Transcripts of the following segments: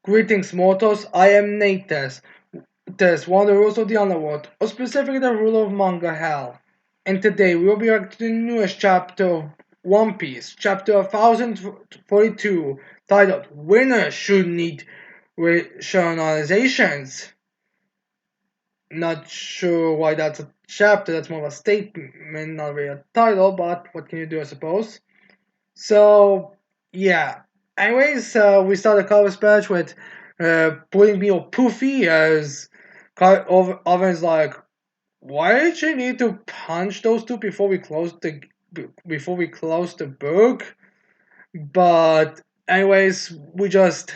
Greetings, mortals. I am Nate one of the rules of the underworld, or specifically the rule of manga hell. And today we will be reacting to the newest chapter of One Piece, chapter 1042, titled Winners Should Need Rationalizations. Not sure why that's a chapter, that's more of a statement, not really a title, but what can you do, I suppose? So, yeah. Anyways, we start the cover sketch with putting me on Poofy as Oven's like, why did you need to punch those two before we close the book? But anyways, we just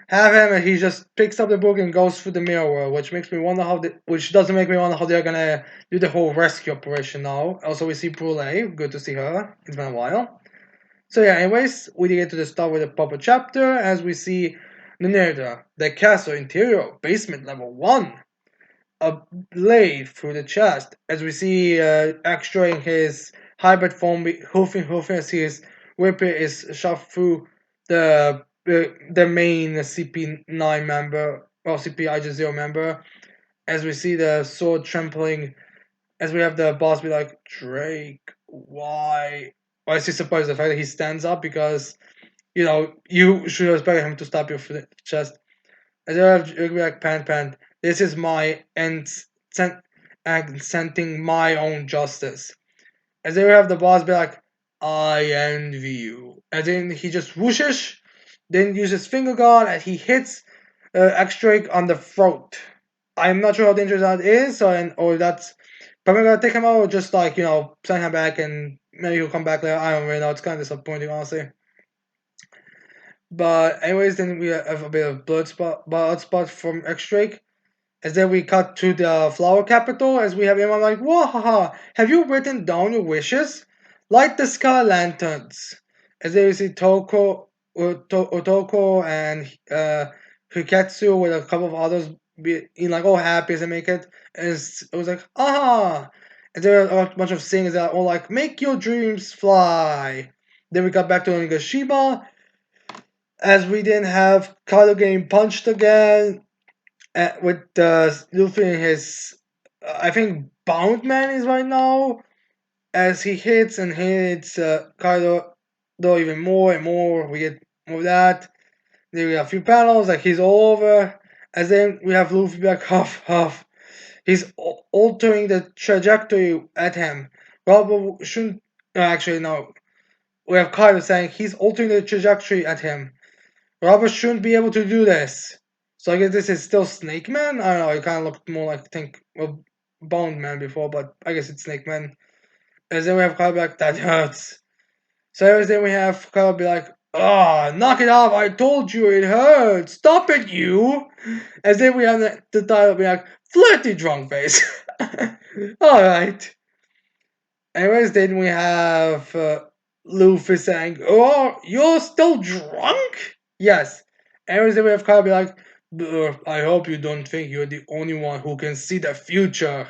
have him and he just picks up the book and goes through the mirror world, which doesn't make me wonder how they're gonna do the whole rescue operation now. Also, we see Brule, good to see her. It's been a while. So yeah, anyways, we get to the start with a proper chapter as we see the narrator, the castle interior, basement level 1, a blade through the chest as we see extracting his hybrid form, hoofing as his whip is shoved through the main CP9 member, or CP-0 member, as we see the sword trampling, as we have the boss be like, Drake, why? Why is he surprised the fact that he stands up? Because, you should expect him to stop your chest. As I have Drake be like, Pan, this is my scenting my own justice. As they have the boss be like, I envy you. And then he just whooshes, then uses finger guard, and he hits X-Drake on the throat. I'm not sure how dangerous that is, or that's probably gonna take him out, or just like send him back, and maybe he'll come back later. I don't really know. It's kind of disappointing, honestly. But anyways, then we have a bit of blood spot from X-Drake. As then we cut to the flower capital, as we have him. I'm like, whoa, haha! Have you written down your wishes? Light the sky lanterns. As then we see Otoko and Hiketsu with a couple of others being like all happy as they make it. And it was like, aha! And there are a bunch of singers that are all like, make your dreams fly. Then we got back to Onigashima, as we didn't have Kaido getting punched again, with Luffy in his, I think, Bound Man is right now, as he hits and hits Kaido though even more and more. We get more of that. Then we have a few panels, like he's all over. As then we have Luffy back, huff. He's altering the trajectory at him. Robert shouldn't. No, actually, no. We have Kaido saying he's altering the trajectory at him. Robert shouldn't be able to do this. So I guess this is still Snake Man? I don't know, it kind of looked more like, Bone Man before, but I guess it's Snake Man. And then we have Kyle be like, that hurts. So then we have Kyle be like, knock it off, I told you it hurts. Stop it, you. And then we have the title be like, flirty drunk face. Alright. Anyways, then we have Luffy saying, oh, you're still drunk? Yes. Anyways, then we have Kyle be like, I hope you don't think you're the only one who can see the future.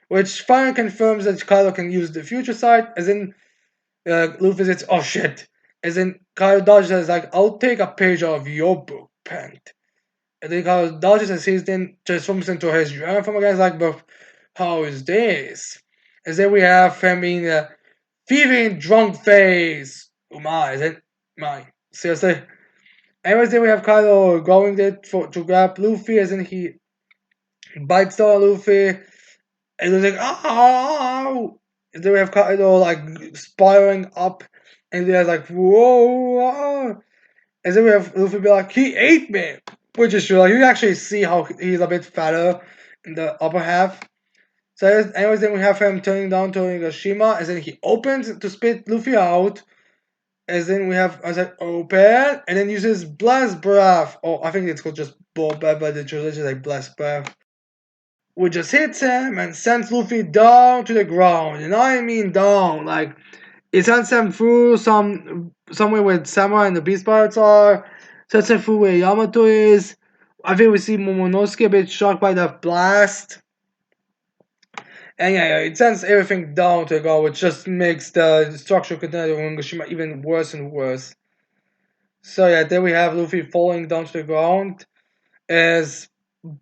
Which finally confirms that Kylo can use the future side, as in Luffy says, oh shit. As in Kylo dodges and is like, I'll take a page out of your book, Pant. And then Kylo dodges and sees then transforms into his uniform again. He's like, but how is this? As then we have him being the thieving drunk face. Oh my, is it? My, seriously? Anyways, then we have Kylo going there to grab Luffy, as in he bites down Luffy, and he's like, ow! And then we have Kaido like spiraling up, and there's like, whoa! And then we have Luffy be like, he ate me! Which is true, like, you can actually see how he's a bit fatter in the upper half. So, anyways, then we have him turning down to Onigashima, and then he opens to spit Luffy out. As then we have, I said, open, and then uses Blast Breath. Oh, I think it's called just Ball Breath, but the translation is like Blast Breath. Which just hits him and sends Luffy down to the ground. And I mean down, like, it sends him through somewhere where Samurai and the Beast Pirates are, sends him through where Yamato is. I think we see Momonosuke a bit shocked by that blast. And yeah, it sends everything down to the ground, which just makes the structural container of Onigashima even worse and worse. So yeah, then we have Luffy falling down to the ground. As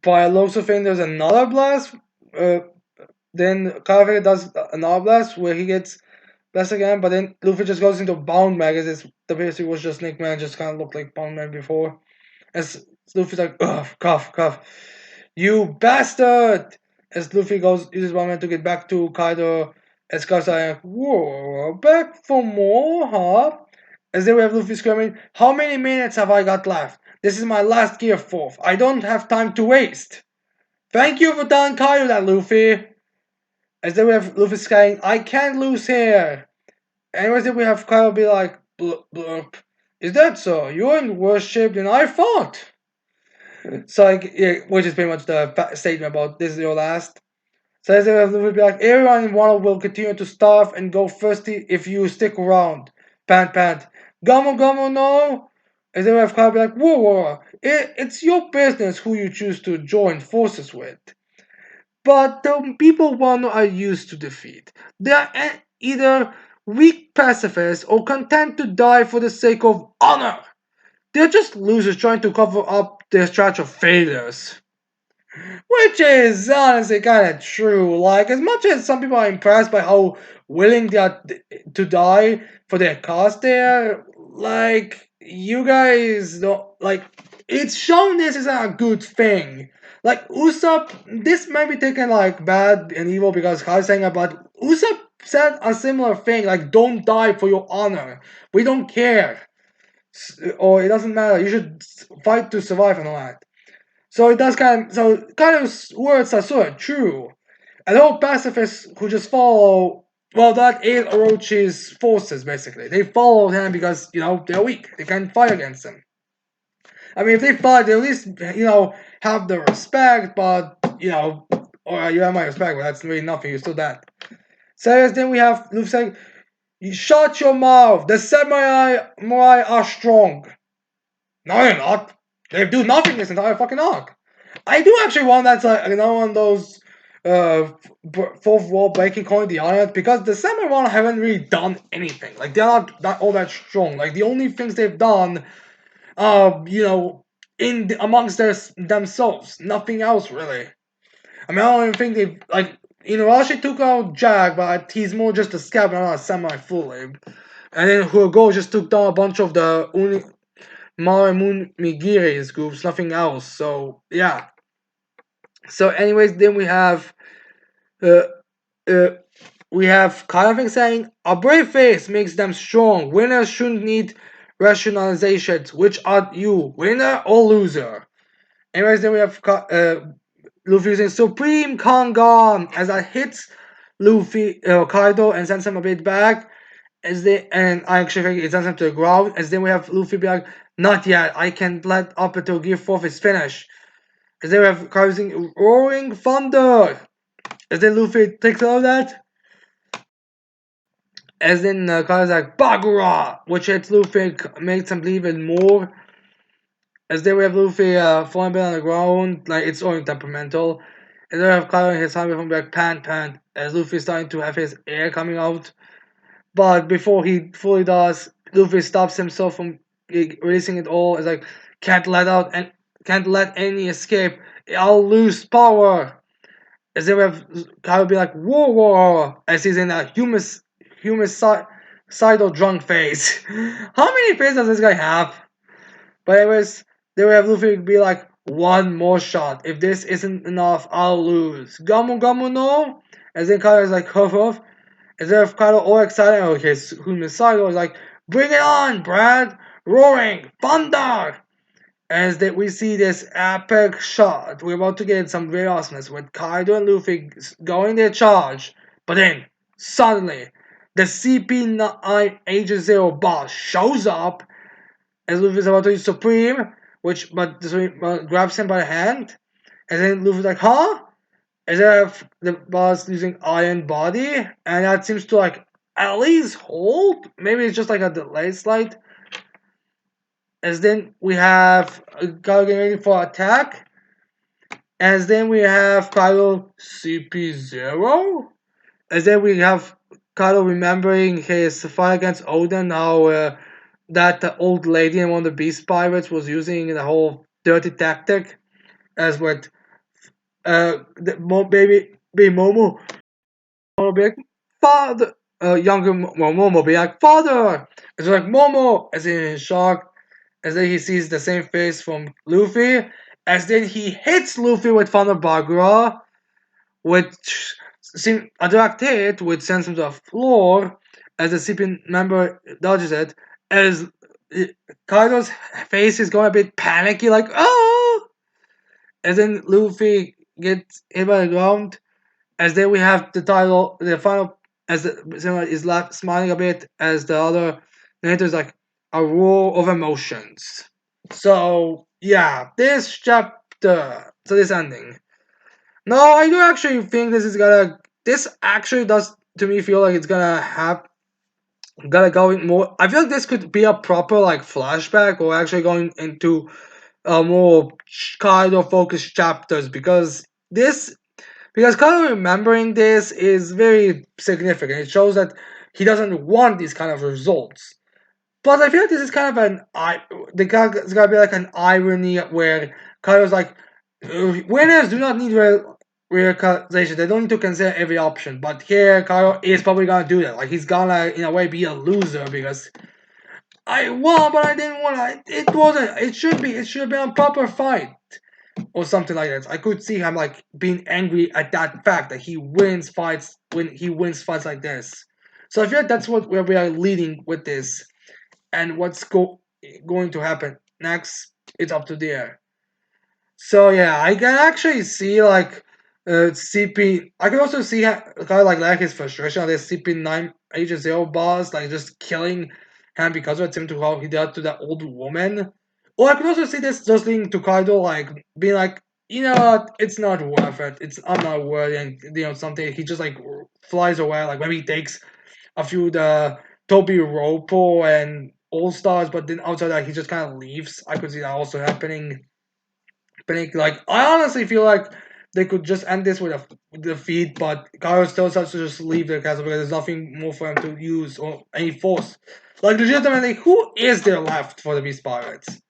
by looks of it, there's another blast. Uh, then Kaido does another blast where he gets blessed again, but then Luffy just goes into Bound Man as the basically was just Nick Man, just kind of looked like Bound Man before. As Luffy's like, ugh, cough, cough. You bastard! As Luffy goes, uses one man to get back to Kaido. As Kaido's like, whoa, back for more, huh? As then we have Luffy screaming, how many minutes have I got left? This is my last gear fourth. I don't have time to waste. Thank you for telling Kaido that, Luffy. As then we have Luffy saying, I can't lose here. Anyways, then we have Kaido be like, blurp, blurp. Is that so? You're in worse shape than I thought. So, like, yeah, which is pretty much the statement about this is your last. So, as it will be like, everyone in Wano will continue to starve and go thirsty if you stick around. Pant, pant. Gamo, gamo, no. As they will have be like, whoa, whoa, it's your business who you choose to join forces with. But the people Wano are used to defeat. They are either weak pacifists or content to die for the sake of honor. They're just losers trying to cover up their stretch of failures. Which is honestly kind of true. Like, as much as some people are impressed by how willing they are to die for their cause there, like, you guys don't, like, it's shown this isn't a good thing. Like, Usopp, this might be taken, like, bad and evil because Kai's saying it, but Usopp said a similar thing, like, don't die for your honor. We don't care. Or it doesn't matter. You should fight to survive and all that. So it does kind of words are sort of true. And all pacifists who just follow, well, that is Orochi's forces basically. They follow him because they're weak. They can't fight against him. I mean, if they fight, they at least have the respect. But or you have my respect, but that's really nothing. You're still dead. So then we have Luffy saying, "You shut your mouth. The samurai are strong." No, they're not. They do nothing this entire fucking arc. I do actually want that's like one of those fourth wall breaking Calling the Honor because the Samurai haven't really done anything. Like they're not all that strong. Like the only things they've done, amongst themselves, nothing else really. I mean, I don't even think they like. Rashi took out Jack, but he's more just a scab, not a samurai fully. And then Hugo just took down a bunch of the Moon Migiri's groups, nothing else. So yeah. So anyways, then uh, uh we have Karaving saying a brave face makes them strong. Winners shouldn't need rationalizations. Which are you, winner or loser? Anyways, then we have Luffy using Supreme Kangan as that hits Kaido and sends him a bit back. And I actually think it sends him to the ground. As then we have Luffy be like, not yet. I can't let up until Gear 4 is finished. As then we have Kaido using Roaring Thunder. As then Luffy takes all that. As then Kaido's like, Bagura! Which hits Luffy, makes him believe in more. As then we have Luffy falling down on the ground, like it's only temperamental. And then we have Kaido and his hand from like pant pant, as Luffy is starting to have his air coming out. But before he fully does, Luffy stops himself from releasing it all. It's like can't let any escape. I'll lose power. As then we have Kaido be like whoa whoa, as he's in a suicidal drunk phase. How many phases does this guy have? But anyways, then we have Luffy be like, one more shot. If this isn't enough, I'll lose. Gamu Gamu no? As then Kaido is like, huff huff. As if Kaido all excited, okay, Humisato is like, bring it on, Brad! Roaring Thunder! As that we see this epic shot, we're about to get some very awesomeness with Kaido and Luffy going their charge. But then, suddenly, the CP9 Agent Zero boss shows up as Luffy's about to use Supreme, but grabs him by the hand, and then Luffy's like, huh? As if the boss using Iron Body, and that seems to like at least hold. Maybe it's just like a delay slide. As then we have Kaido getting ready for attack. As then we have Kaido CP0. As then we have Kaido remembering his fight against Oden, how that the old lady in one of the Beast Pirates was using the whole dirty tactic, as with baby Momo will be like, father, younger Momo will be like, father! It's like, Momo! As in shock, as then he sees the same face from Luffy, as then he hits Luffy with Thunder Bagura, which seem a direct hit, which sends him to the floor, as the CP member dodges it, as Kaido's face is going a bit panicky, like, oh! And then Luffy gets hit by the ground, as then we have the title, the final, as the Samurai is left smiling a bit, as the other narrator is like a roar of emotions. So yeah, this chapter, so this ending. No, I do actually think this is gonna. This actually does to me feel like it's gonna have gonna go in more. I feel like this could be a proper like flashback or actually going into more kind of focused chapters because kind of remembering this is very significant. It shows that he doesn't want these kind of results. Plus, I feel like this is kind of it's gotta be like an irony where Kyle's like, winners do not need realization. They don't need to consider every option. But here, Kyle is probably gonna do that. Like he's gonna, in a way, be a loser because I won, but I didn't want. It wasn't. It should be. It should have been a proper fight or something like that. I could see him like being angry at that fact that he wins fights when he wins fights like this. So I feel like that's what where we are leading with this, and going to happen next. It's up to the air. So yeah, I can actually see like CP. I can also see kind of like his frustration on this CP9 Agent Zero boss, like just killing him because of it, him to how he did to that old woman. Or I can also see this just leading to Kaido like being like, you know what, it's not worth it. I'm not worthy, and something. He just like flies away. Like maybe he takes a few the Toby Ropo and All Stars, but then outside that he just kind of leaves. I could see that also happening. Like I honestly feel like they could just end this with a defeat, but Kaido still has to just leave the castle because there's nothing more for him to use or any force. Like legitimately, who is there left for the Beast Pirates?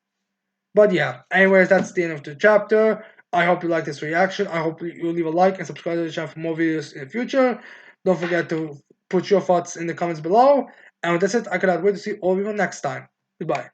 But yeah, anyways, that's the end of the chapter. I hope you like this reaction. I hope you leave a like and subscribe to the channel for more videos in the future. Don't forget to put your thoughts in the comments below. And with that said, I cannot wait to see all of you next time. Goodbye.